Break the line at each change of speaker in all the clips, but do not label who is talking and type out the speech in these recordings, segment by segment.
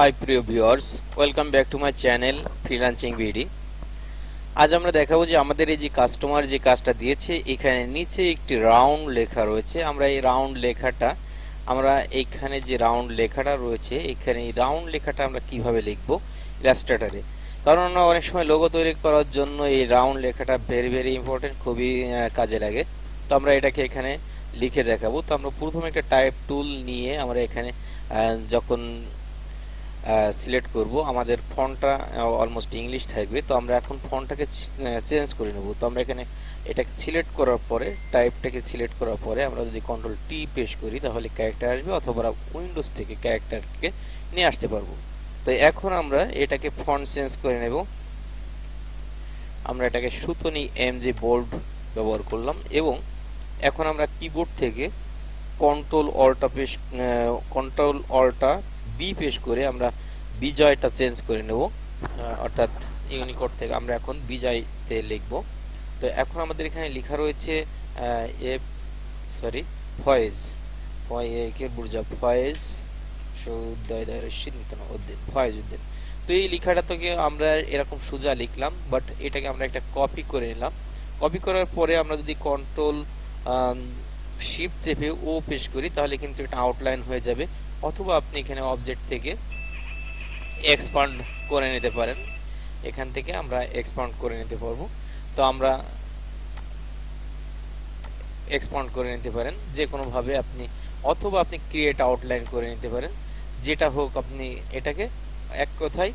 High প্রিয় viewers, welcome back to my channel freelancing BD. আজ আমরা দেখাবো যে আমাদের এই যে কাস্টমার যে কাজটা দিয়েছে, এখানে নিচে একটি রাউন্ড লেখা রয়েছে। আমরা এই রাউন্ড লেখাটা এখানে যে রাউন্ড লেখাটা রয়েছে, এখানে এই রাউন্ড লেখাটা আমরা কিভাবে লিখবো ইলাস্ট্রেটরে। কারণ আমরা অনেক সময় লোগো তৈরি করার জন্য এই রাউন্ড লেখাটা ভেরি ভেরি ইম্পর্টেন্ট, খুবই কাজে লাগে। তো আমরা এটাকে এখানে লিখে দেখাবো। তো আমরা প্রথমে একটা টাইপ টুল নিয়ে আমরা এখানে যখন সিলেক্ট করব, আমাদের ফন্টটা অলমোস্ট ইংলিশ থাকবে। তো আমরা এখন ফন্টটাকে চেঞ্জ করে নেব। তো আমরা এখানে এটাকে সিলেক্ট করার পরে, টাইপটাকে সিলেক্ট করার পরে আমরা যদি কন্ট্রোল টি প্রেস করি তাহলে ক্যারেক্টার আসবে, অথবা উইন্ডোজ থেকে ক্যারেক্টারকে নিয়ে আসতে পারবো। তো এখন আমরা এটাকে ফন্ট চেঞ্জ করে নেব। আমরা এটাকে সুতনি এমজি বোল্ড ব্যবহার করলাম, এবং এখন আমরা কিবোর্ড থেকে কন্ট্রোল অল্টা বি প্রেস করে আমরা বিজয়টা চেঞ্জ করে নেব। অর্থাৎ ইউনিকোড থেকে আমরা এখন বিজয়তে লিখব। তো এখন আমাদের এখানে লেখা রয়েছে ফয়েজ, ফয়েজ ফয়েজউদ্দিন। তো এই লেখাটা থেকে আমরা এরকম সোজা লিখলাম, বাট এটাকে আমরা একটা কপি করে নিলাম। কপি করার পরে আমরা যদি কন্ট্রোল শিফট চেপে ও প্রেস করি তাহলে কিন্তু এটা আউটলাইন হয়ে যাবে, অথবা আপনি এখানে অবজেক্ট থেকে এক্সপান্ড করে নিতে পারেন। এখান থেকে আমরা এক্সপান্ড করে নিতে পারবো। তো আমরা এক্সপান্ড করে নিতে পারেন যে কোনো ভাবে আপনি, অথবা আপনি ক্রিয়েট আউটলাইন করে নিতে পারেন। যেটা হোক, আপনি এটাকে এক কথায়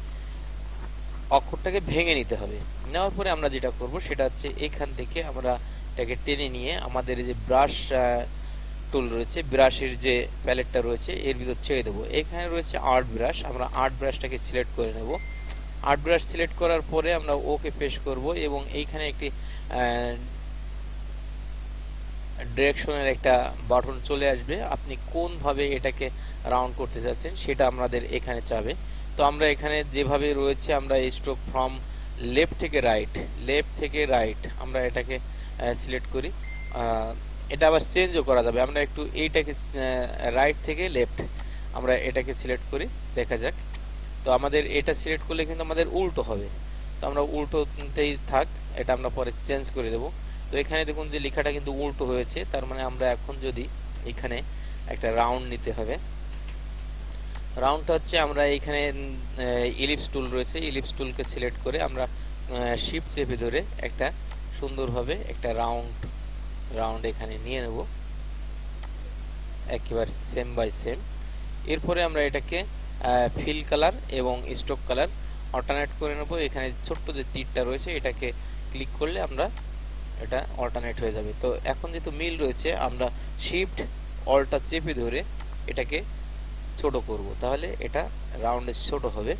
অক্ষরটাকে ভেঙে নিতে হবে। নেওয়ার পরে আমরা যেটা করব সেটা হচ্ছে এখান থেকে আমরা এটাকে টেনে নিয়ে আমাদের যে ব্রাশ টুল রয়েছে, ব্রাশের যে প্যালেটটা রয়েছে এর ভিতর ছেড়ে দেবো। এখানে রয়েছে আর্ট ব্রাশ, আমরা আর্ট ব্রাশটাকে সিলেক্ট করে নেব। আর্ট ব্রাশ সিলেক্ট করার পরে আমরা ওকে প্রেস করব, এবং এইখানে একটি ডিরেকশনের একটা বাটন চলে আসবে। আপনি কোন ভাবে এটাকে রাউন্ড করতে চাচ্ছেন সেটা আমাদের এখানে চাবে। তো আমরা এখানে যেভাবে রয়েছে, আমরা স্ট্রোক ফ্রম লেফট থেকে রাইট আমরা এটাকে সিলেক্ট করি। এটা আবার চেঞ্জও করা যাবে। আমরা একটু এইটাকে রাইট থেকে লেফট আমরা এটাকে সিলেক্ট করি, দেখা যাক। তো আমাদের এটা সিলেক্ট করলে কিন্তু আমাদের উল্টো হবে। তো আমরা উল্টোতেই থাক, এটা আমরা পরে চেঞ্জ করে দেব। তো এখানে দেখুন যে লেখাটা কিন্তু উল্টো হয়েছে, তার মানে আমরা এখন যদি এখানে একটা রাউন্ড নিতে হবে। রাউন্ডটা হচ্ছে আমরা এখানে ইলিপস টুল রয়েছে, ইলিপস টুলকে সিলেক্ট করে আমরা শিফট চেপে ধরে একটা সুন্দরভাবে একটা রাউন্ড এখানে নিয়ে নেব, একেবারে সেম বাই সেম। এরপরে আমরা এটাকে ফিল কালার এবং স্ট্রোক কালার অল্টারনেট করে নেব। এখানে ছোট্ট যে তীরটা রয়েছে এটাকে ক্লিক করলে আমরা এটা অল্টারনেট হয়ে যাবে। তো এখন যেহেতু মিল রয়েছে, আমরা শিফট অল্টা চেপে ধরে এটাকে ছোট করব, তাহলে এটা রাউন্ডে ছোট হবে।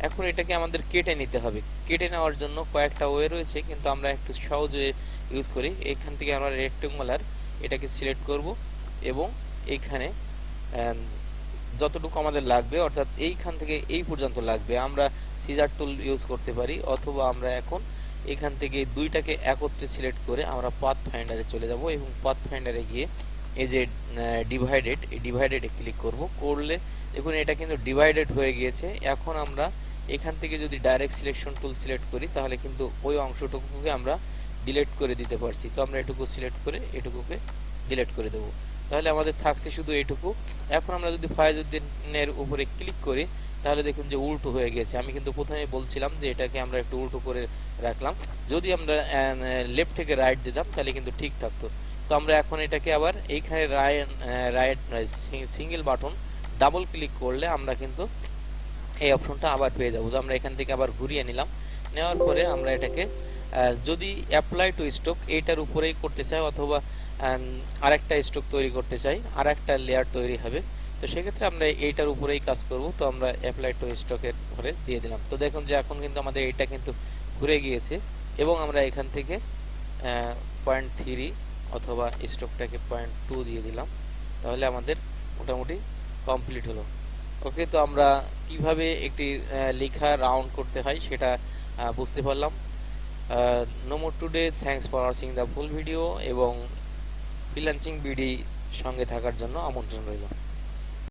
এখন এটাকে আমাদের কেটে নিতে হবে। কেটে নেওয়ার জন্য কয়েকটা ওয়ে রয়েছে, কিন্তু আমরা একটু সহজ ওয়ে ইউজ করি। এখান থেকে আমরা রেক্টেঙ্গুলার এটাকে সিলেক্ট করব, এবং এইখানে যতটুকু আমাদের লাগবে, অর্থাৎ এইখান থেকে এই পর্যন্ত লাগবে, আমরা সিজার টুল ইউজ করতে পারি, অথবা আমরা এখন এখান থেকে দুইটাকে একত্রে সিলেক্ট করে আমরা পাথ ফাইন্ডারে চলে যাব, এবং পাথ ফাইন্ডারে গিয়ে এই যে ডিভাইডেডে ক্লিক করলে দেখুন এটা কিন্তু ডিভাইডেড হয়ে গিয়েছে। এখন আমরা এখান থেকে যদি ডাইরেক্ট সিলেকশন টুল সিলেক্ট করি তাহলে কিন্তু ওই অংশটুকুকে আমরা ডিলিট করে দিতে পারছি। তো আমরা এটুকু সিলেক্ট করে এটুকুকে ডিলিট করে দেব, তাহলে আমাদের থাকছে শুধু এইটুকু। এখন আমরা যদি ফয়েজউদ্দিনের উপরে ক্লিক করি তাহলে দেখুন যে উল্টো হয়ে গেছে। আমি কিন্তু প্রথমে বলছিলাম যে এটাকে আমরা একটু উল্টো করে রাখলাম, যদি আমরা লেফট থেকে রাইট দিতাম তাহলে কিন্তু ঠিক থাকতো। তো আমরা এখন এটাকে আবার এইখানে right single button double click করলে আমরা কিন্তু এই অপশনটা আবার পেয়ে যাবো। তো আমরা এখান থেকে আবার ঘুরিয়ে নিলাম, নেওয়ার পরে আমরা এটাকে যদি অ্যাপ্লাই টু স্ট্রোক এইটার উপরেই করতে চাই, অথবা আরেকটা স্ট্রোক তৈরি করতে চাই, আরেকটা লেয়ার তৈরি হবে, তো সেক্ষেত্রে আমরা এইটার উপরেই কাজ করব। তো আমরা অ্যাপ্লাই টু স্ট্রোকের পরে দিয়ে দিলাম। তো দেখুন যে এখন কিন্তু আমাদের এইটা কিন্তু ঘুরে গিয়েছে, এবং আমরা এখান থেকে 0.3 অথবা স্ট্রোকটাকে 0.2 দিয়ে দিলাম, তাহলে আমাদের মোটামুটি কমপ্লিট হলো। ওকে, তো আমরা কিভাবে একটি লেখা রাউন্ড করতে হয় সেটা বুঝতে পারলাম। No more today, thanks for watching the full video, এবং ফ্রিল্যান্সিং বিডি সঙ্গে থাকার জন্য আমন্ত্রণ রইল।